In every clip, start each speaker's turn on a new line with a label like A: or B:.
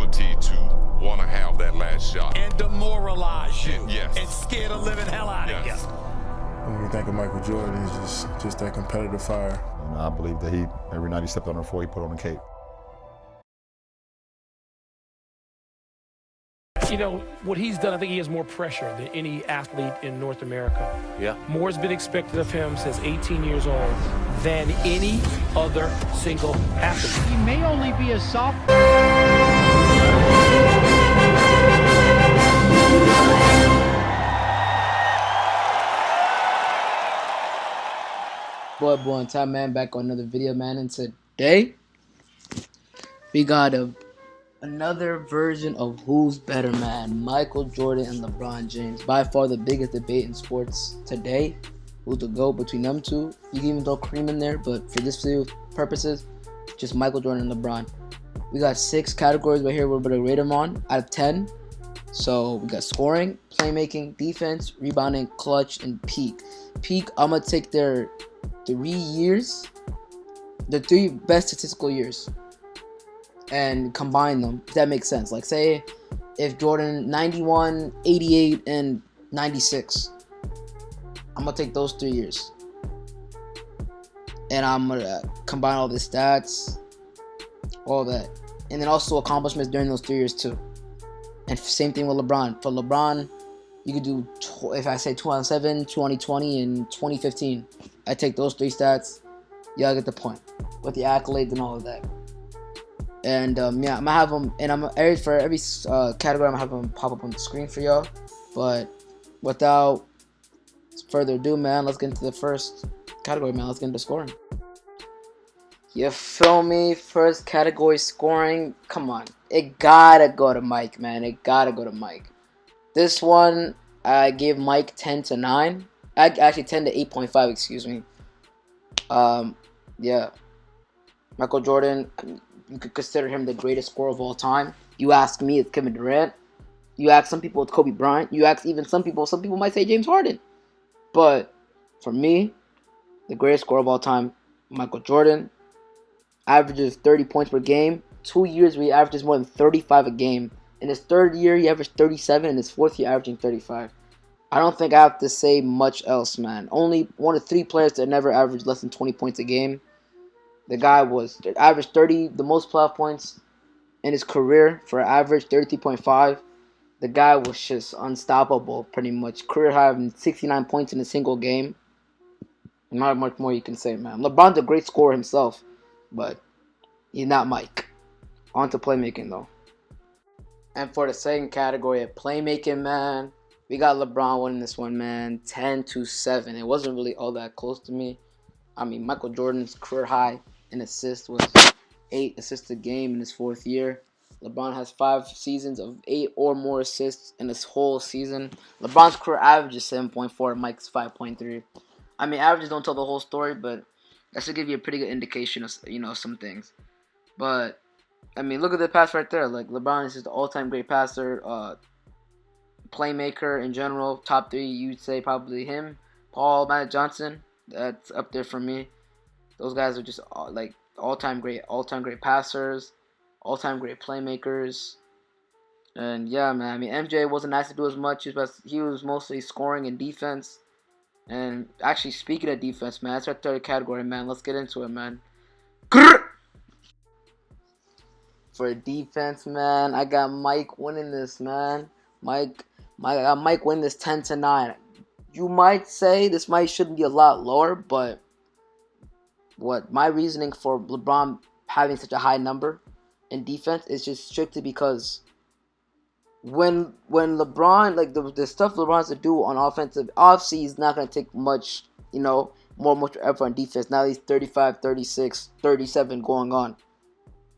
A: ability to want to have that last shot.
B: And demoralize you.
A: Yes.
B: And scare the living hell out of you.
C: When we think of Michael Jordan, he's just that competitive fire.
D: And I believe that every night he stepped on the floor, he put on the cape.
E: You know, what he's done, I think he has more pressure than any athlete in North America.
B: Yeah.
E: More has been expected of him since 18 years old than any other single athlete.
F: He may only be a sophomore.
G: Boy, and time, man, back on another video, man, and today we got another version of who's better, man. Michael Jordan and LeBron James. By far the biggest debate in sports today. Who's the GOAT between them two? You can even throw Kareem in there, but for this video purposes, just Michael Jordan and LeBron. We got 6 categories right here we're going to rate them on out of 10. So we got scoring, playmaking, defense, rebounding, clutch, and peak. Peak, I'm going to take their 3 years, the 3 best statistical years, and combine them, if that makes sense. Like, say if Jordan 91, 88, and 96, I'm gonna take those 3 years and I'm gonna combine all the stats, all that, and then also accomplishments during those 3 years too. And same thing with LeBron. For LeBron, you could do, if I say 2007, 2020, and 2015, I take those 3 stats. Y'all get the point with the accolades and all of that. And yeah, I'm gonna have them, and for every category, I'm gonna have them pop up on the screen for y'all. But without further ado, man, let's get into the first category, man. Let's get into scoring. You feel me? First category, scoring. Come on, it gotta go to Mike, man. It gotta go to Mike. This one, I gave Mike 10 to 9. Actually 10 to 8.5, excuse me. Yeah. Michael Jordan, you could consider him the greatest scorer of all time. You ask me, it's Kevin Durant. You ask some people, it's Kobe Bryant. You ask even some people might say James Harden. But for me, the greatest scorer of all time, Michael Jordan, averages 30 points per game. 2 years where he averages more than 35 a game. In his 3rd year, he averaged 37. In his 4th year, averaging 35. I don't think I have to say much else, man. Only one of 3 players that never averaged less than 20 points a game. The guy averaged 30, the most playoff points in his career for average, 33.5. The guy was just unstoppable, pretty much. Career high of 69 points in a single game. Not much more you can say, man. LeBron's a great scorer himself, but he's not Mike. On to playmaking, though. And for the second category of playmaking, man, we got LeBron winning this one, man. 10 to 7. It wasn't really all that close to me. I mean, Michael Jordan's career high in assists was 8 assists a game in his 4th year. LeBron has 5 seasons of 8 or more assists in his whole season. LeBron's career average is 7.4, Mike's 5.3. I mean, averages don't tell the whole story, but that should give you a pretty good indication of, some things. But, I mean, look at the pass right there. Like, LeBron is just the all-time great passer, playmaker in general. Top 3, you'd say probably him, Paul, Magic Johnson. That's up there for me. Those guys are just like all-time great passers, all-time great playmakers. And yeah, man, I mean, MJ wasn't asked to do as much, but he was mostly scoring and defense. And actually, speaking of defense, man, that's our 3rd category, man. Let's get into it, man. For defense, man, I got Mike winning this, man. I got Mike winning this 10 to 9. You might say this shouldn't be a lot lower, but my reasoning for LeBron having such a high number in defense is just strictly because when LeBron, like the stuff LeBron has to do on offensive, obviously he's not going to take much, much effort on defense. Now he's 35, 36, 37 going on.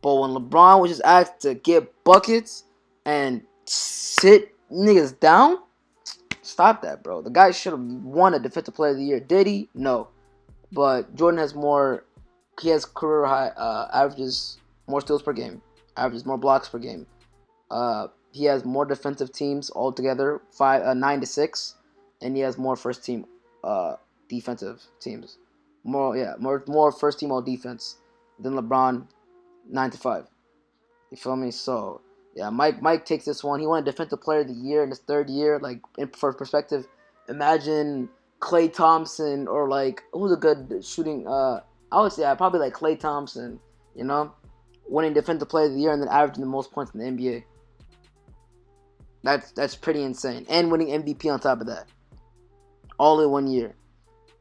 G: But when LeBron was just asked to get buckets and sit niggas down, stop that, bro. The guy should have won a Defensive Player of the Year. Did he? No. But Jordan has more. He has career high averages more steals per game, averages more blocks per game. He has more defensive teams altogether, 9 to 6, and he has more first team defensive teams. More first team all defense than LeBron, 9 to 5. You feel me? So Yeah, Mike takes this one. He won Defensive Player of the Year in his third year. Like, for perspective, imagine Klay Thompson or like who's a good shooting. I would say probably like Klay Thompson. You know, winning Defensive Player of the Year and then averaging the most points in the NBA. That's pretty insane. And winning MVP on top of that, all in 1 year.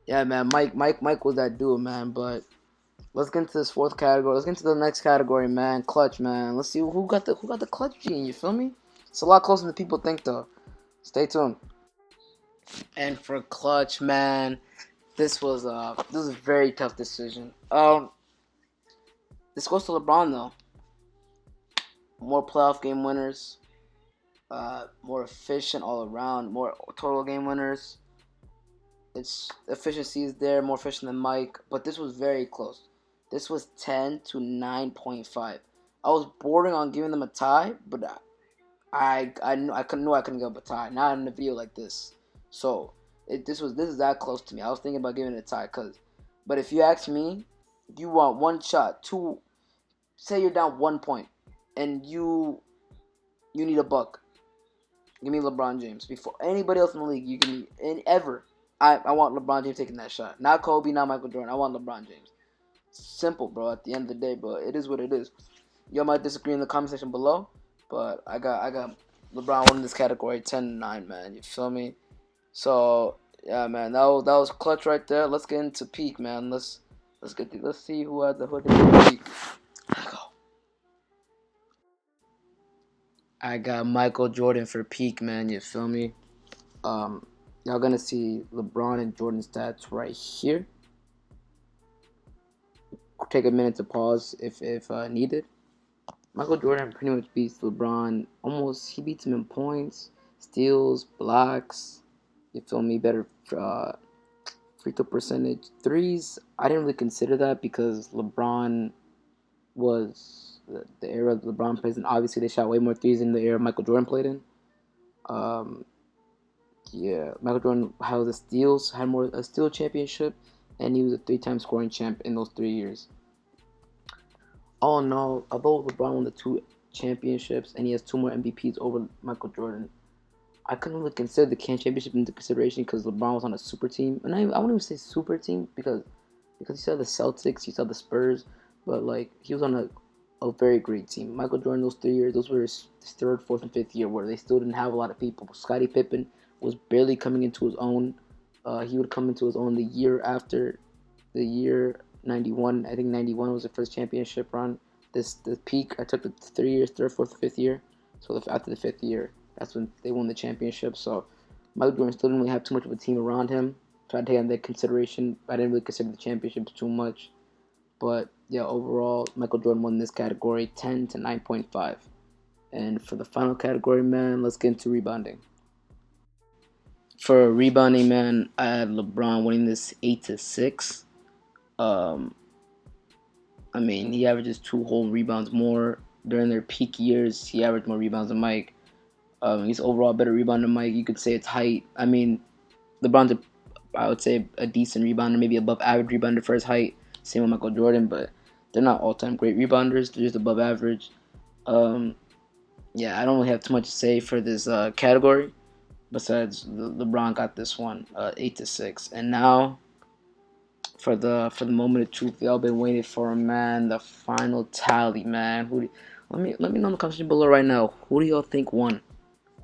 G: Yeah, man. Mike was that dude, man. But let's get into this fourth category. Let's get into the next category, man. Clutch, man. Let's see who got the clutch gene. You feel me? It's a lot closer than people think, though. Stay tuned. And for clutch, man, this was a very tough decision. This goes to LeBron though. More playoff game winners, more efficient all around, more total game winners. Its efficiency is there, more efficient than Mike, but this was very close. This was 10 to 9.5. I was bordering on giving them a tie, but knew I couldn't give up a tie. Not in a video like this. So this is that close to me. I was thinking about giving it a tie, but if you ask me, you want one shot, two. Say you're down 1 point, and you need a buck. Give me LeBron James before anybody else in the league. You give me and ever. I want LeBron James taking that shot. Not Kobe, not Michael Jordan. I want LeBron James. Simple, bro. At the end of the day, bro, it is what it is. Y'all might disagree in the comment section below, but I got LeBron winning this category 10-9, man. You feel me? So yeah, man, that was clutch right there. Let's get into peak, man. Let's see who had the peak. I got Michael Jordan for peak, man. You feel me? Y'all gonna see LeBron and Jordan stats right here. Take a minute to pause if needed. Michael Jordan pretty much beats LeBron. Almost, he beats him in points, steals, blocks. You feel me? Better free throw percentage. Threes, I didn't really consider that because LeBron was the era LeBron plays in. Obviously, they shot way more threes in the era Michael Jordan played in. Yeah, Michael Jordan had the steals, had a steal championship, and he was a 3-time scoring champ in those 3 years. All in all, although LeBron won the 2 championships and he has 2 more MVPs over Michael Jordan, I couldn't really consider the championship into consideration because LeBron was on a super team. And I wouldn't even say super team because you saw the Celtics, you saw the Spurs, but like he was on a very great team. Michael Jordan, those 3 years, those were his 3rd, 4th, and 5th year where they still didn't have a lot of people. Scottie Pippen was barely coming into his own. He would come into his own the year after the year 91. I think 91 was the first championship run. The peak, I took the 3 years, 3rd, 4th, 5th year. So after the 5th year, that's when they won the championship. So Michael Jordan still didn't really have too much of a team around him. Tried to take into consideration. I didn't really consider the championships too much. But yeah, overall, Michael Jordan won this category 10 to 9.5. And for the final category, man, let's get into rebounding. For rebounding, man, I had LeBron winning this 8 to 6. I mean, he averages 2 whole rebounds more. During their peak years, he averaged more rebounds than Mike. He's overall a better rebounder than Mike. You could say it's height. I mean, LeBron's I would say a decent rebounder, maybe above average rebounder for his height. Same with Michael Jordan, but they're not all-time great rebounders. They're just above average. Yeah, I don't really have too much to say for this category. Besides, LeBron got this one, 8 to 6. And now, for the moment of truth, y'all been waiting for, man. The final tally, man. Let me know in the comment section below right now. Who do y'all think won?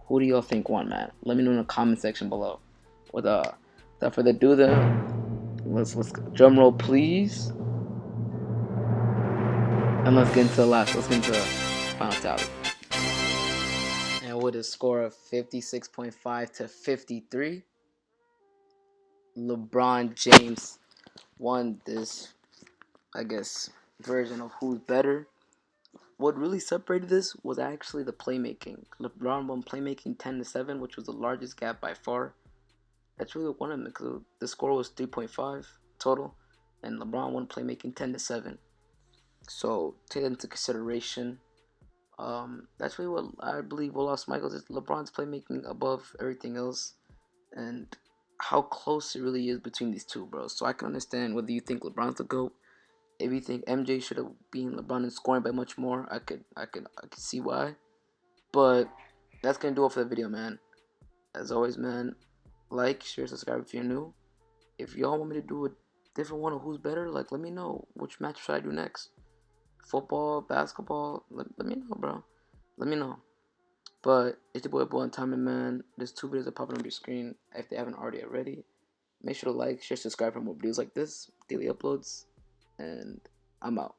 G: Who do y'all think won, man? Let me know in the comment section below. Without further ado, then let's drum roll, please. And let's get into the last. Let's get into the final tally. And with a score of 56.5 to 53, LeBron James won this, I guess, version of who's better. What really separated this was actually the playmaking. LeBron won playmaking 10 to 7, which was the largest gap by far. That's really what won him because the score was 3.5 total, and LeBron won playmaking 10 to 7. So take that into consideration. That's really what I believe what lost Michaels is LeBron's playmaking above everything else, and how close it really is between these two, bro. So I can understand whether you think LeBron's the GOAT. If you think MJ should have been LeBron in scoring by much more, I could see why. But that's gonna do it for the video, man. As always, man, like, share, subscribe if you're new. If y'all want me to do a different one of who's better, like, let me know. Which match should I do next? Football, basketball? Let me know, bro. Let me know. But it's your boy, Timing, man. There's 2 videos that popping on your screen if they haven't already. Make sure to like, share, subscribe for more videos like this, daily uploads, and I'm out.